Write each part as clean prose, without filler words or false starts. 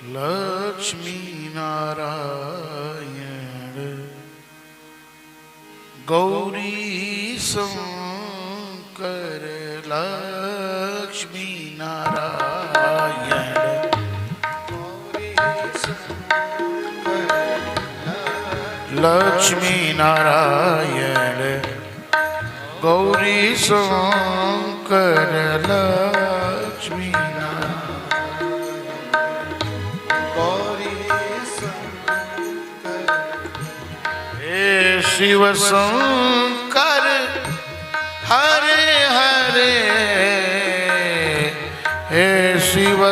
लक्ष्मी नारायण गौरी शंकर लक्ष्मी नारायण लक्ष्मी नारायण गौरी शंकर लक्ष्मी शिव शंकर हरे हरे हे शिव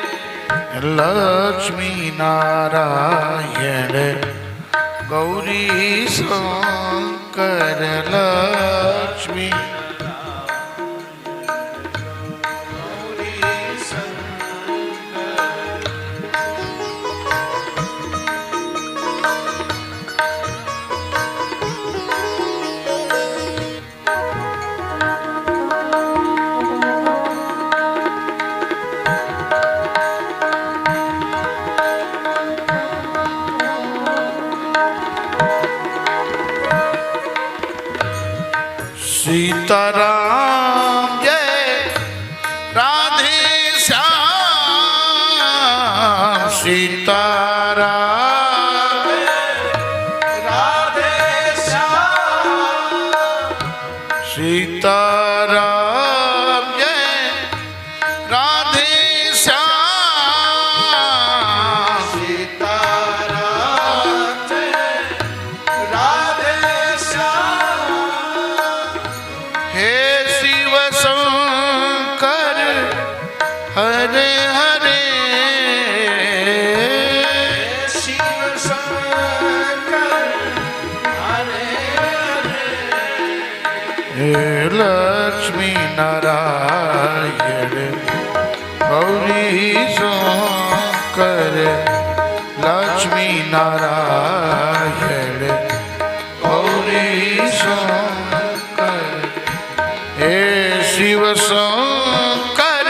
शंकर लक्ष्मी नारायण गौरी शंकर लक्ष्मी सीताराम जय राधे श्याम सीताराम राधे श्याम सीताराम जय राधे श्याम सीताराम जय राधे हे शिव शंकर हरे हरे शिव शंकर हरे हरे हे लक्ष्मी नारायण गौरी शंकर लक्ष्मी नारायण गौरी शंकर हे शिव शंकर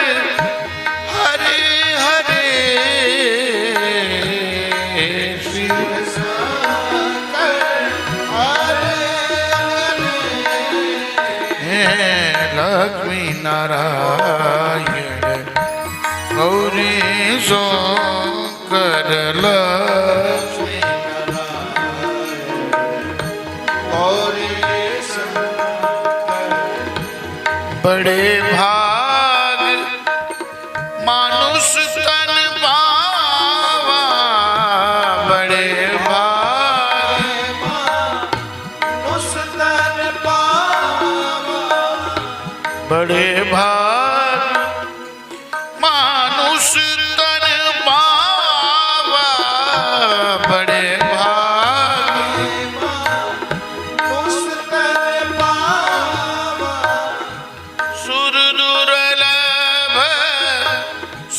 हरे हरे शिव शंकर हरे हरे हे लक्ष्मी नारायण गौरी शंकर लक्ष्मी बड़े भाग मानुष तन पावा बड़े भाग मानुष तन पावा बड़े भाग मानुष तन पावा बड़े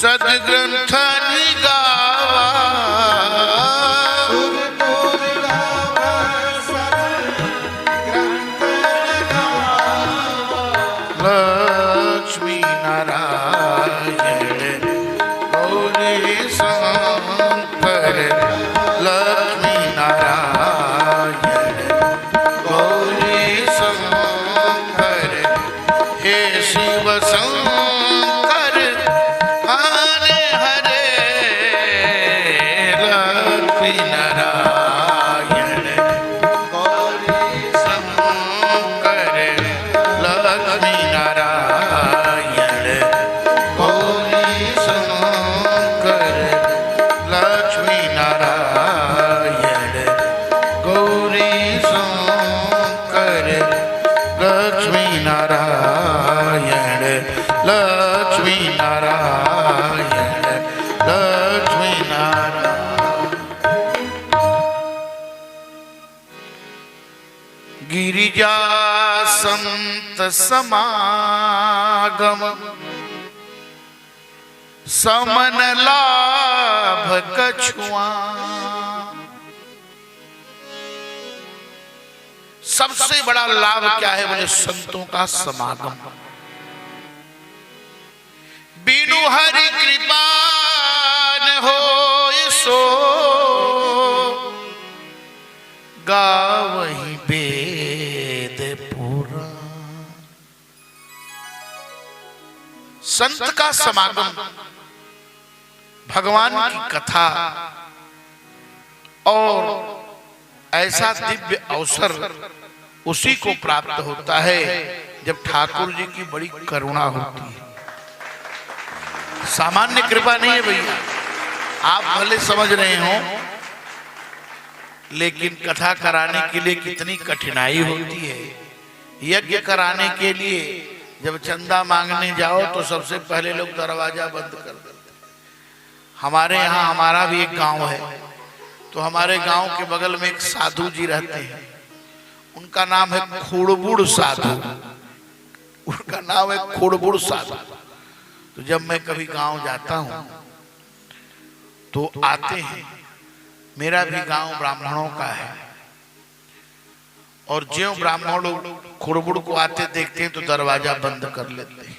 सदग्रंथ निगावा लक्ष्मी नारायण गौरी शंकर लक्ष्मी नारायण गौरी शंकर हे शिव शंकर हरे हरे लक्ष्मी नारायण गौरी शंकर लक्ष्मी नारायण गौरी शंकर लक्ष्मी नारायण गौरी शंकर लक्ष्मी नारायण लक्ष्मी नारायण लक्ष्मी नारायण गिरिजा संत समागम समन लाभ कछुआ सबसे बड़ा लाभ क्या है बोले संतों का समागम। बिनु हरि कृपा न हो सो गावहि वेद पुराण। संत का समागम, भगवान की कथा और ऐसा दिव्य अवसर उसी को प्राप्त होता है जब ठाकुर जी की बड़ी करुणा होती है। सामान्य कृपा नहीं है भैया, आप भले समझ रहे हो, लेकिन कथा कराने के लिए कितनी कठिनाई होती है। यज्ञ कराने के लिए जब चंदा मांगने जाओ तो सबसे पहले लोग दरवाजा बंद कर देते। हमारे यहाँ, हमारा भी एक गांव है, तो हमारे गांव के बगल में एक साधु जी रहते हैं, उनका नाम है खोड़बुड़ साधु। उनका नाम है खोड़बुड़ साधु। तो जब मैं कभी गांव जाता हूं तो आते हैं, मेरा भी गांव ब्राह्मणों का है, और ज्यों ब्राह्मण लोग खोड़बुड़ को आते देखते हैं तो दरवाजा बंद कर लेते हैं,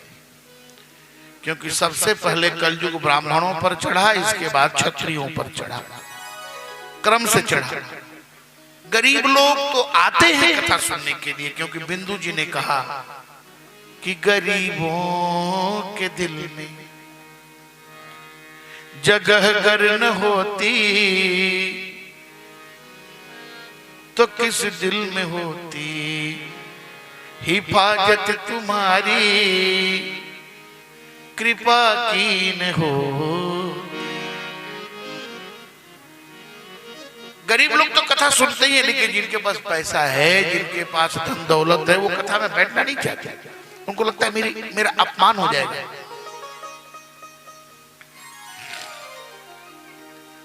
क्योंकि सबसे पहले कलयुग ब्राह्मणों पर चढ़ा, इसके बाद क्षत्रियों पर चढ़ा, क्रम से चढ़ा। गरीब लोग तो आते हैं कथा सुनने के लिए, क्योंकि बिंदु जी ने कहा कि गरीबों के दिल में जगह गर न होती तो किस दिल में होती हिफाजत तुम्हारी कृपा की न हो। गरीब लोग तो कथा सुनते ही है, लेकिन जिनके पास पैसा है, जिनके पास धन दौलत है, वो कथा में बैठना नहीं चाहते। उनको लगता है मेरा अपमान हो जाएगा।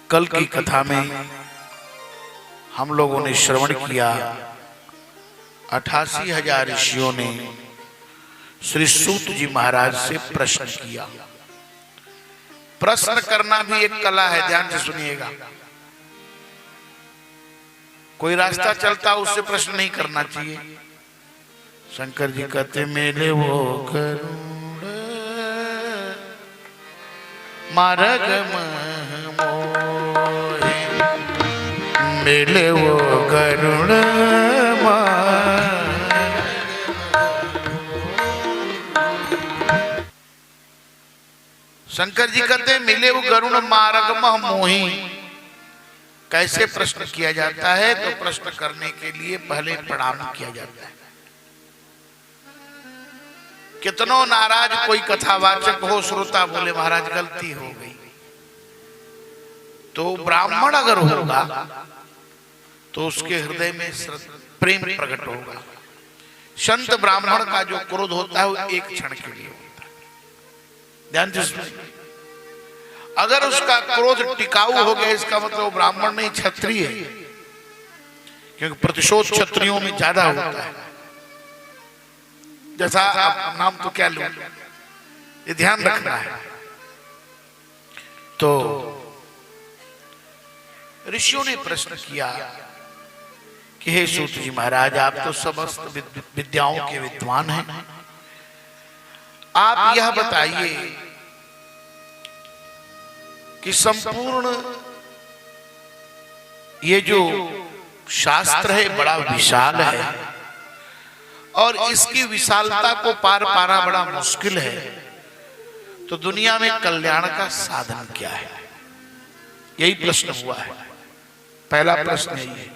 कल की कथा में हम लोगों ने श्रवण किया, 88,000 ऋषियों ने श्री सूत जी महाराज से प्रश्न किया। प्रश्न करना भी एक कला है, ध्यान से सुनिएगा। कोई रास्ता चलता उससे प्रश्न नहीं करना चाहिए। शंकर जी कहते मेले वो गरुड़ मार्ग मोहे, मेले वो गरुड़ शंकर जी कहते मिले वो गरुड़ मार्ग मोही। कैसे प्रश्न किया जाता है? तो प्रश्न करने के लिए पहले प्रणाम किया जाता है। कितनों नाराज कोई कथावाचक हो, श्रोता बोले महाराज गलती हो गई, तो ब्राह्मण अगर होगा तो उसके हृदय में प्रेम प्रकट होगा। संत ब्राह्मण का जो क्रोध होता है वो एक क्षण के लिए होता है। ध्यान से सुनिए, अगर उसका क्रोध टिकाऊ हो गया, इसका मतलब ब्राह्मण नहीं क्षत्रिय है, क्योंकि प्रतिशोध क्षत्रियों में ज्यादा होता है। जैसा आप नाम तो क्या लूं, ये ध्यान रखना है। तो ऋषियों ने प्रश्न किया कि हे सूत जी महाराज, आप तो समस्त विद्याओं के विद्वान हैं, आप यह बताइए कि संपूर्ण ये जो शास्त्र है बड़ा विशाल है, और इसकी विशालता को पार पाना बड़ा मुश्किल है, तो दुनिया में कल्याण का साधन क्या है? यही प्रश्न हुआ है। पहला प्रश्न यही है।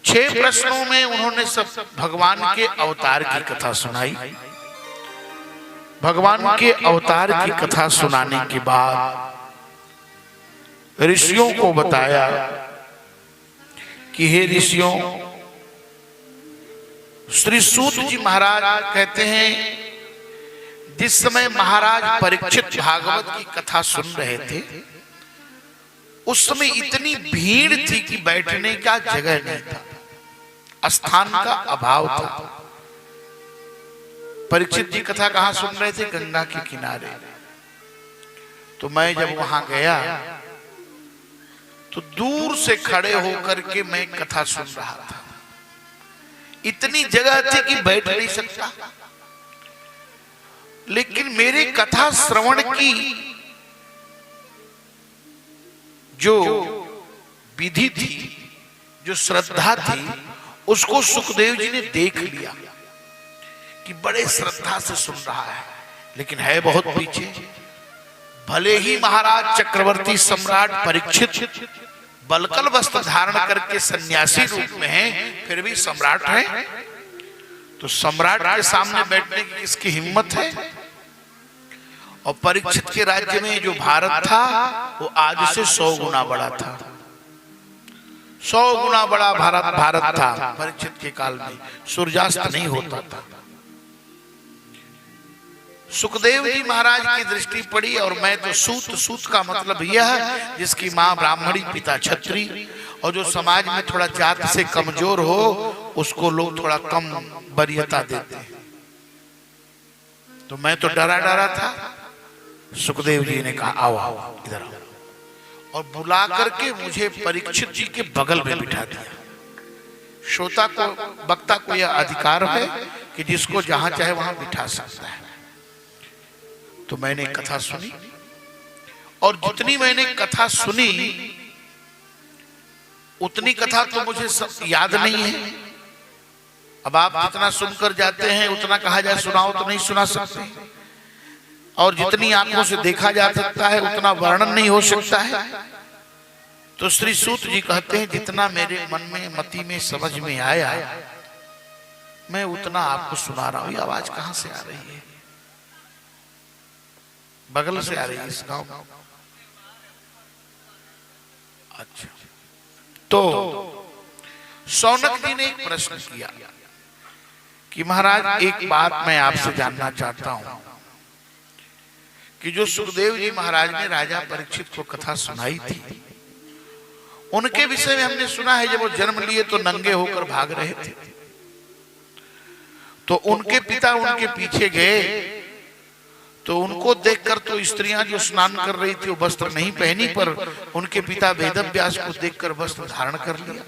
6 प्रश्नों में उन्होंने सब भगवान के अवतार की कथा सुनाई। भगवान के अवतार की कथा सुनाने के बाद ऋषियों को बताया कि हे ऋषियों, श्री सूत जी महाराज कहते हैं जिस समय महाराज परीक्षित भागवत की कथा सुन रहे थे, उस समय इतनी भीड़ थी कि बैठने का जगह नहीं था, स्थान का अभाव था। परीक्षित जी कथा कहां सुन रहे थे? गंगा के किनारे। तो मैं जब वहां गया तो दूर से खड़े होकर के मैं कथा सुन रहा था। इतनी जगह थी कि बैठ नहीं सकता। लेकिन मेरे कथा श्रवण की जो विधि थी, जो श्रद्धा थी, उसको सुखदेव जी ने देख लिया कि बड़े श्रद्धा से सुन रहा है, लेकिन है बहुत पीछे। भले ही महाराज चक्रवर्ती सम्राट परीक्षित बलकल वस्त्र धारण करके सन्यासी रूप में है, फिर भी सम्राट है। तो सम्राट के सामने बैठने की किसकी हिम्मत है? और परीक्षित के राज्य में जो भारत था वो आज से 100 गुना बड़ा था। 100 गुना बड़ा भारत था परीक्षित के काल में। सूर्यास्त नहीं होता था। सुखदेव जी महाराज की दृष्टि पड़ी, और मैं तो सूत का मतलब यह जिसकी माँ ब्राह्मणी पिता क्षत्रिय, और जो समाज में थोड़ा जात से कमजोर हो उसको लोग थोड़ा कम वरीयता देते हैं। तो मैं तो डरा था। सुखदेव जी ने कहा आओ आओ इधर आओ, और बुला करके मुझे परीक्षित जी के बगल में बिठा दिया। श्रोता को, वक्ता को यह अधिकार है कि जिसको जहां चाहे वहां बिठा सकता है। तो मैंने कथा सुनी, और जितनी मैंने कथा सुनी उतनी कथा तो मुझे याद नहीं है। अब आप जितना सुनकर जाते हैं उतना कहा जाए सुनाओ तो नहीं सुना सकते, और जितनी आंखों से देखा जा सकता है उतना वर्णन नहीं हो सकता है। तो श्री सूत जी कहते हैं जितना मेरे मन में मति में समझ में आया मैं उतना आपको सुना रहा हूं। ये आवाज कहां से आ रही है? बगल से आ रही है इस गांव में। अच्छा, तो शौनक जी ने एक प्रश्न किया कि महाराज एक बात मैं आपसे जानना चाहता हूं कि जो सुखदेव जी महाराज ने राजा परीक्षित को कथा सुनाई थी, उनके विषय में हमने सुना है जब वो जन्म लिए तो नंगे होकर भाग रहे थे, तो उनके पिता उनके पीछे गए, तो उनको देखकर तो स्त्रियां जो स्नान कर रही थी वो वस्त्र नहीं पहनी, पर उनके पिता वेदव्यास को देखकर वस्त्र धारण कर लिया।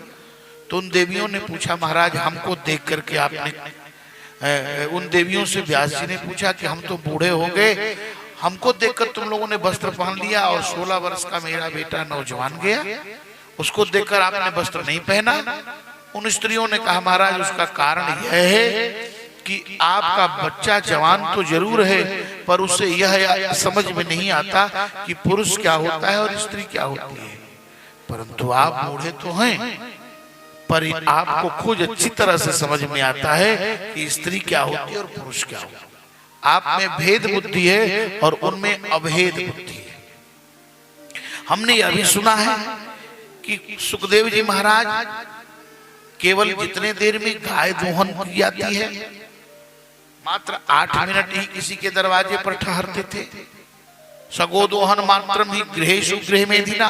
तो उन देवियों ने पूछा महाराज हमको देख करके आपने, उन देवियों से व्यास जी ने पूछा कि हम तो बूढ़े हो गए, हमको देखकर तुम लोगों ने वस्त्र पहन लिया, और 16 वर्ष का मेरा बेटा नौजवान गया, उसको देखकर आपने वस्त्र नहीं पहना। उन स्त्रियों ने कहा महाराज उसका कारण यह है कि आपका बच्चा जवान तो जरूर है, पर उसे यह समझ में नहीं आता कि पुरुष क्या होता है और स्त्री क्या होती है, परंतु आप बूढ़े तो हैं, पर आपको खुद अच्छी तरह से समझ में आता है कि स्त्री क्या होती है और पुरुष क्या होता है। आप में भेद बुद्धि है और उनमें अभेद बुद्धि है। हमने यह भी सुना है कि सुखदेव जी महाराज केवल जितने देर में गाय दोहन की जाती है मात्र 8 मिनट ही किसी के दरवाजे पर ठहरते थे। सगो दोहन मात्रम ही गृहेषु गृह में दीना,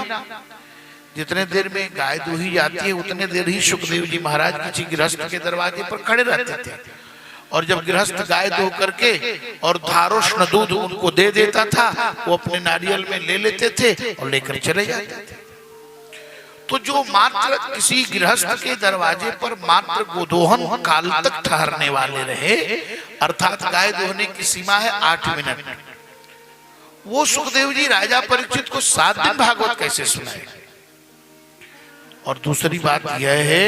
जितने देर में गाय दोही जाती है उतने देर ही सुखदेव जी महाराज किसी गृहस्थ के दरवाजे पर खड़े रहते थे, और जब गृहस्थ गाय दो करके और धारोष्ण दूध उनको दे देता था वो अपने नारियल में ले लेते थे और लेकर चले जाते थे। तो जो मात्र किसी गृहस्थ के दरवाजे पर मात्र गोदोहन काल तक ठहरने वाले रहे, अर्थात गाय दोहने की सीमा है 8 मिनट, वो सुखदेव जी राजा परीक्षित को 7 दिन भागवत कैसे सुनाए? और दूसरी बात यह है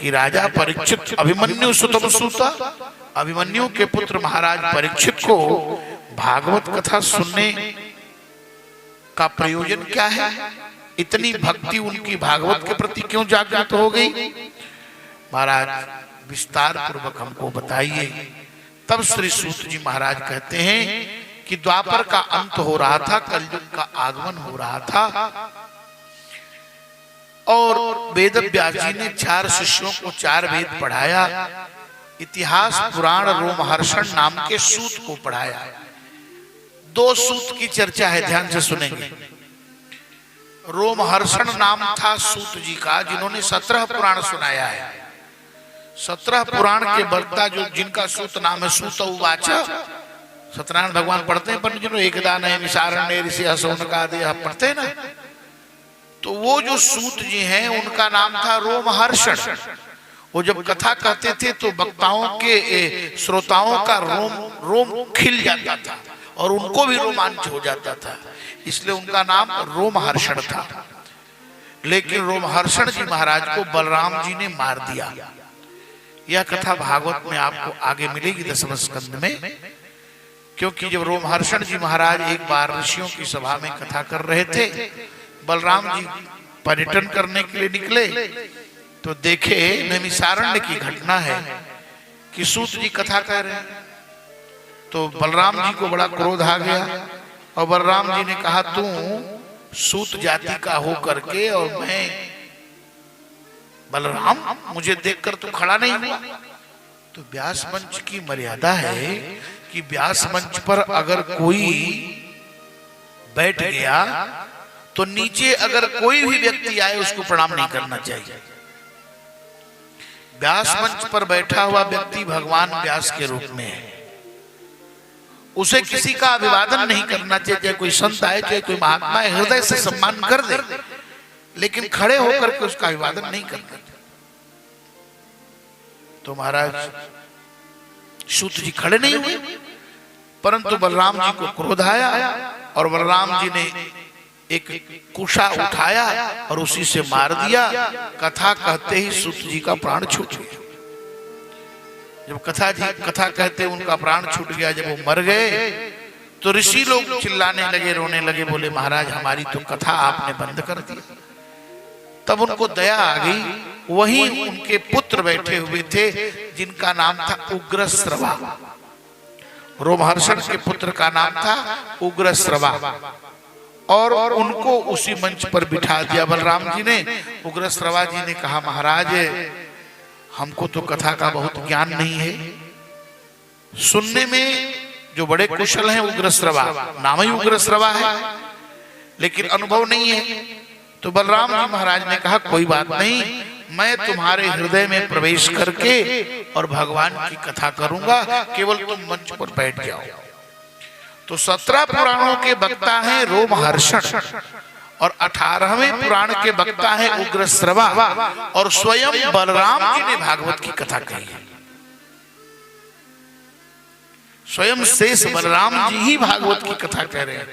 कि राजा परीक्षित अभिमन्यु सुतम सूता, अभिमन्यु के पुत्र महाराज परीक्षित को भागवत कथा सुनने का प्रयोजन क्या है? इतनी भक्ति उनकी भागवत के प्रति क्यों जागृत हो गई? महाराज विस्तार पूर्वक हमको बताइए। तब श्री सूत जी महाराज कहते हैं कि द्वापर का अंत हो रहा था, कलयुग का आगमन हो रहा था, और वेदव्यास जी ने 4 शिष्यों को 4 वेद पढ़ाया। इतिहास पुराण रोमहर्षण नाम के सूत को पढ़ाया। 2 सूत की चर्चा है, ध्यान से सुनेंगे। रोमहर्षण नाम था सूत जी का, जिन्होंने 17 पुराण सुनाया है। 17 पुराण के वक्ता जो जिनका सूत नाम है सूत उवाच, सत्यनारायण भगवान पढ़ते हैं पंडित जी, एकदान है निसारण ऋषि असौनका देह पढ़ते हैं ना, तो वो जो सूत जी हैं उनका नाम था रोमहर्षण। वो जब कथा कहते थे तो वक्ताओं के श्रोताओं का रोम रोम खिल जाता था और उनको भी रोमांच हो जाता था, इसलिए उनका नाम रोमहर्षण था। लेकिन रोमहर्षण जी महाराज को बलराम जी ने मार दिया। यह कथा भागवत में आपको आगे मिलेगी 10वें स्कंद में, क्योंकि जब रोमहर्षण जी महाराज एक बार ऋषियों की सभा में कथा कर रहे थे, बलराम जी पर्यटन करने के लिए निकले तो देखे नैमिषारण्य की घटना है कि सूत जी कथा कर रहे हैं। तो बलराम जी को बड़ा क्रोध आ गया और बलराम जी ने कहा, तू सूत जाति का हो करके और मैं बलराम, मुझे देखकर तू खड़ा नहीं हुआ। तो व्यास मंच की मर्यादा है कि व्यास मंच पर अगर कोई बैठ गया तो नीचे अगर कोई भी व्यक्ति आए उसको प्रणाम नहीं करना चाहिए। व्यास मंच पर बैठा हुआ व्यक्ति भगवान व्यास के रूप में है, उसे किसी का अभिवादन नहीं करना चाहिए। चाहे कोई संत आए, चाहे कोई महात्मा आए, हृदय से सम्मान कर दे, लेकिन खड़े होकर के उसका अभिवादन नहीं करना। तो महाराज सूत जी खड़े नहीं हुए, परंतु बलराम जी को क्रोध आया और बलराम जी ने एक कुशा उठाया और उसी से मार दिया। कथा कहते ही सूत जी का प्राण छूट गया। जब कथा कहते उनका प्राण छूट गया, जब वो मर गए तो ऋषि लोग चिल्लाने लगे, रोने लगे, बोले महाराज हमारी तो कथा आपने बंद कर दी। तब उनको दया आ गई। वहीं उनके पुत्र बैठे हुए थे जिनका नाम था उग्रश्रवा। रोमहर्षण के पुत्र का नाम था उग्रश्रवा और उनको उसी मंच पर बिठा दिया बलराम जी ने। उग्रश्रवा जी ने कहा, महाराज हमको तो कथा का बहुत ज्ञान नहीं है, सुनने में जो बड़े कुशल हैं उग्रश्रवा, नाम ही उग्रश्रवा है, लेकिन अनुभव नहीं है। तो बलराम जी महाराज ने कहा, कोई बात नहीं, मैं तुम्हारे हृदय में प्रवेश करके और भगवान की कथा करूंगा, केवल तुम मंच पर बैठ जाओ। तो 17 पुराणों के वक्ता हैं रोमहर्षण और 18वें पुराण के वक्ता हैं उग्रश्रवा और स्वयं बलराम जी ने भागवत की कथा कही है। स्वयं शेष बलराम जी ही भागवत की कथा कह रहे हैं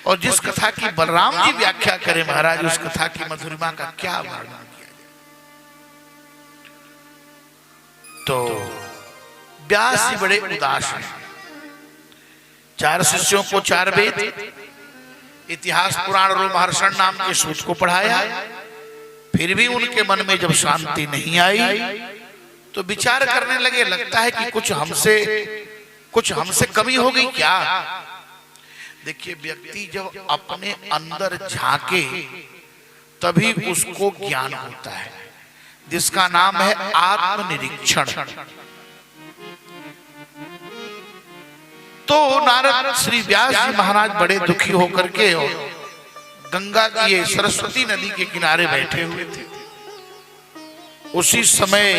और जिस कथा की बलराम जी व्याख्या करें महाराज, उस कथा की मधुरिमा का क्या वर्णन किया जाए। तो व्यास जी बड़े उदास हैं। 4 शिष्यों को 4 वेद, इतिहास पुराण रोमहर्षण नाम के सूत को पढ़ाया, फिर भी उनके मन में जब शांति नहीं आई तो विचार करने लगे, लगता है कि कुछ हमसे कमी हो गई क्या। देखिए, व्यक्ति जब अपने अंदर झांके तभी उसको ज्ञान होता है, जिसका नाम है आत्मनिरीक्षण। तो नारद श्री व्यास जी महाराज बड़े दुखी होकर के गंगा की सरस्वती नदी के किनारे बैठे हुए थे। उसी समय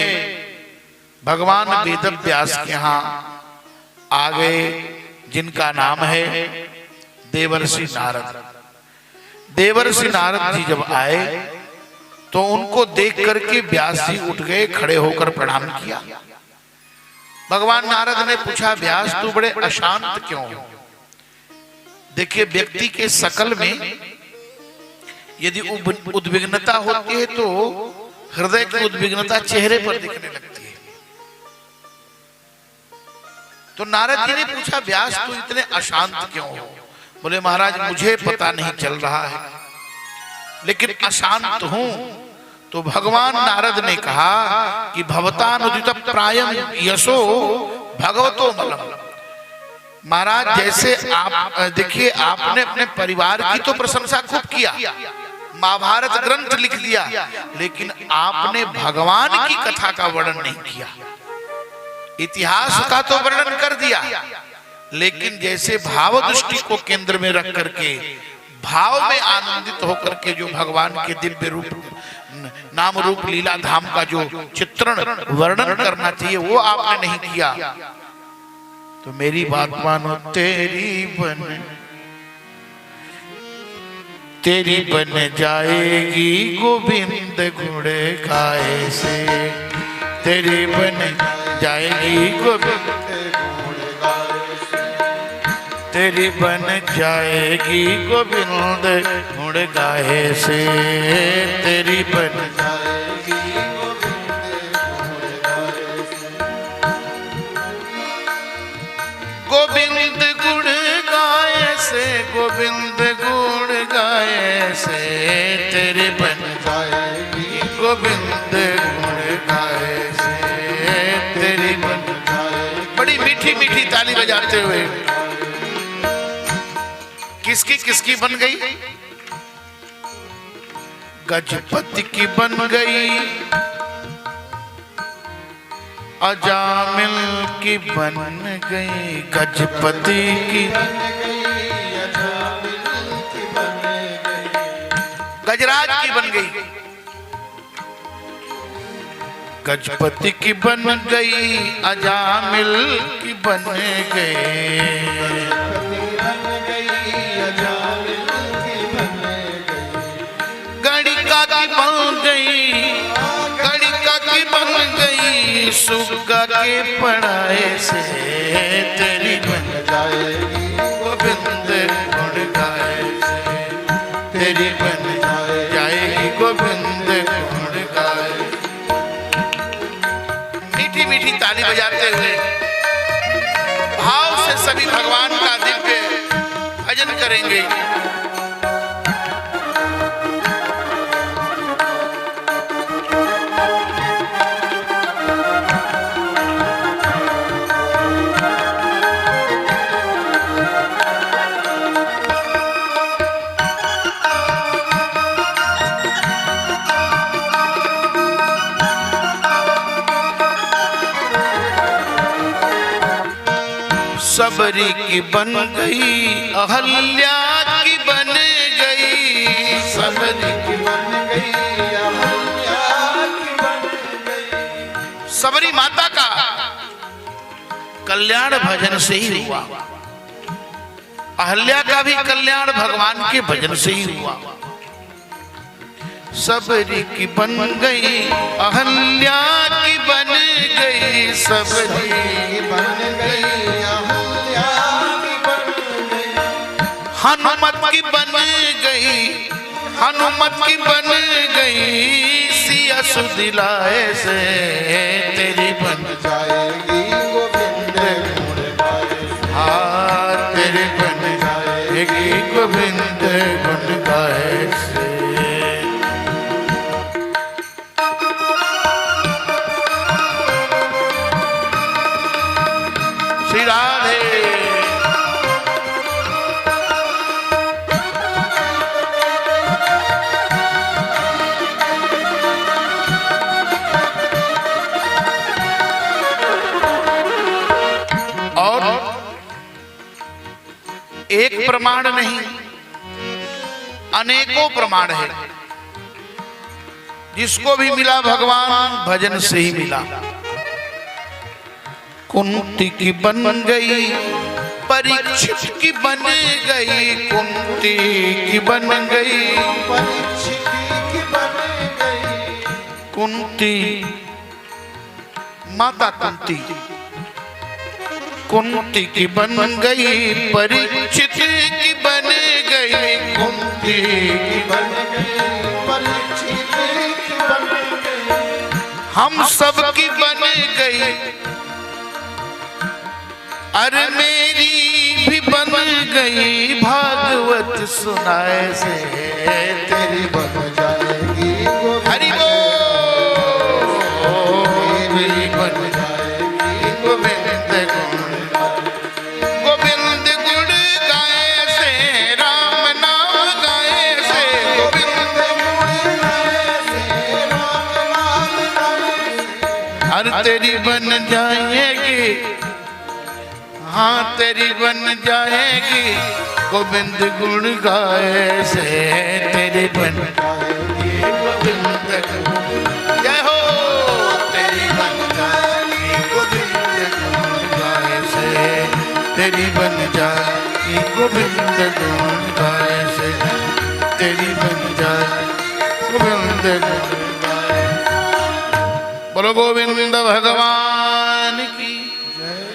भगवान वेदव्यास के यहाँ आ गए, जिनका नाम है देवर्षि नारद। देवर्षि नारद जी जब आए तो उनको देख करके व्यास जी उठ गए, खड़े होकर प्रणाम किया। भगवान नारद ने पूछा, व्यास तू बड़े अशांत क्यों हो? देखिए, व्यक्ति के शकल में यदि उद्विग्नता होती है तो हृदय की उद्विग्नता चेहरे पर दिखने लगती है। तो नारद जी ने पूछा, व्यास तू इतने अशांत क्यों हो? बोले, महाराज मुझे पता नहीं चल रहा है, लेकिन अशांत हूं। तो भगवान नारद ने कहा कि भवतानुदित प्रायम यशो भगवतो मलम। महाराज, जैसे आप देखिए, आपने अपने परिवार की तो प्रशंसा खूब किया, महाभारत ग्रंथ लिख दिया, लेकिन आपने भगवान की कथा का वर्णन नहीं किया। इतिहास का तो वर्णन कर दिया, लेकिन जैसे भाव दृष्टि को केंद्र में रख करके भाव में आनंदित होकर के जो भगवान के दिव्य रूप, नाम रूप, लीला धाम का जो चित्रण वर्णन करना चाहिए वो आपने नहीं किया। तो मेरी बात मानो, तेरी बन जाएगी गोविंद गुण गाए से, तेरी बन जाएगी गोविंद, तेरी बन जाएगी गोविंद गुण गाए से, तेरी बन जाएगी गोविंद गुण गाए से, गोविंद गुण गाए से, तेरी बन जाएगी गोविंद गुण गाए से, तेरी बन जाएगी। बड़ी मीठी मीठी ताली बजाते हुए किसकी किसकी बन गई? गजपति की बन गई, अजामिल की बन गई, गजपति की, गजराज की बन गई, गजपति की बन गई, अजामिल की बन गई, गणिका की बन गई, गणिका की बन गई, सुगा के पढ़ाए से, तेरी बन जाएगी गोविंद गुण गाए से, तेरी बन जाएगी गोविंद गुण गाए। मीठी मीठी ताली बजाते हुए भाव से सभी भगवान का दिव्य भजन करेंगे। सबरी की बन गई, अहल्या की बन गई, सबरी की बन गई, अहल्या की बन गई। सबरी माता का कल्याण भजन से ही हुआ, अहल्या का भी कल्याण भगवान के भजन से ही हुआ। सबरी की बन गई, अहल्या की बन गई, सबरी की बन गई, हनुमत की बन गई, हनुमत की बन गई, सिया सुदिलाए से, तेरी बन जाएगी गोविंद गुण गाए, हाँ तेरी बन जाएगी गोविंद गुण गाए से। श्री राधे। एक प्रमाण नहीं, अनेकों प्रमाण है। जिसको भी मिला भगवान भजन से ही मिला। कुंती की बन गई, परीक्षित की बन गई, कुंती की बन गई, परीक्षित की बन गई, कुंती माता कुंती, कुंती की बन गई, परीक्षित की बन गई, कुंती की बन गई, परीक्षित की बन गई, हम सब की बन गई, अरे मेरी भी बन गई, भागवत सुनाए से, तेरी बन जाएगी हरि बोल, मेरी बन जाएगी गोविंद गुण, गोविंद गुण गाए से, राम नाम गाए से, गोविंद गुण गाए से, राम नाम गाए से, हर तेरी बन जाएगी, हाँ तेरी बन जाएगी, गोविंद गुण गाए से, तेरी बन जाएगी गोविंद, जय हो, तेरी बन जाएगी गोविंद गुण गाए से, तेरी बन जाएगी गोविंद गुण गाए से, तेरी बन जाएगी गोविंद गुण गाए। बोलो बोलो गोविंद भगवान की जय।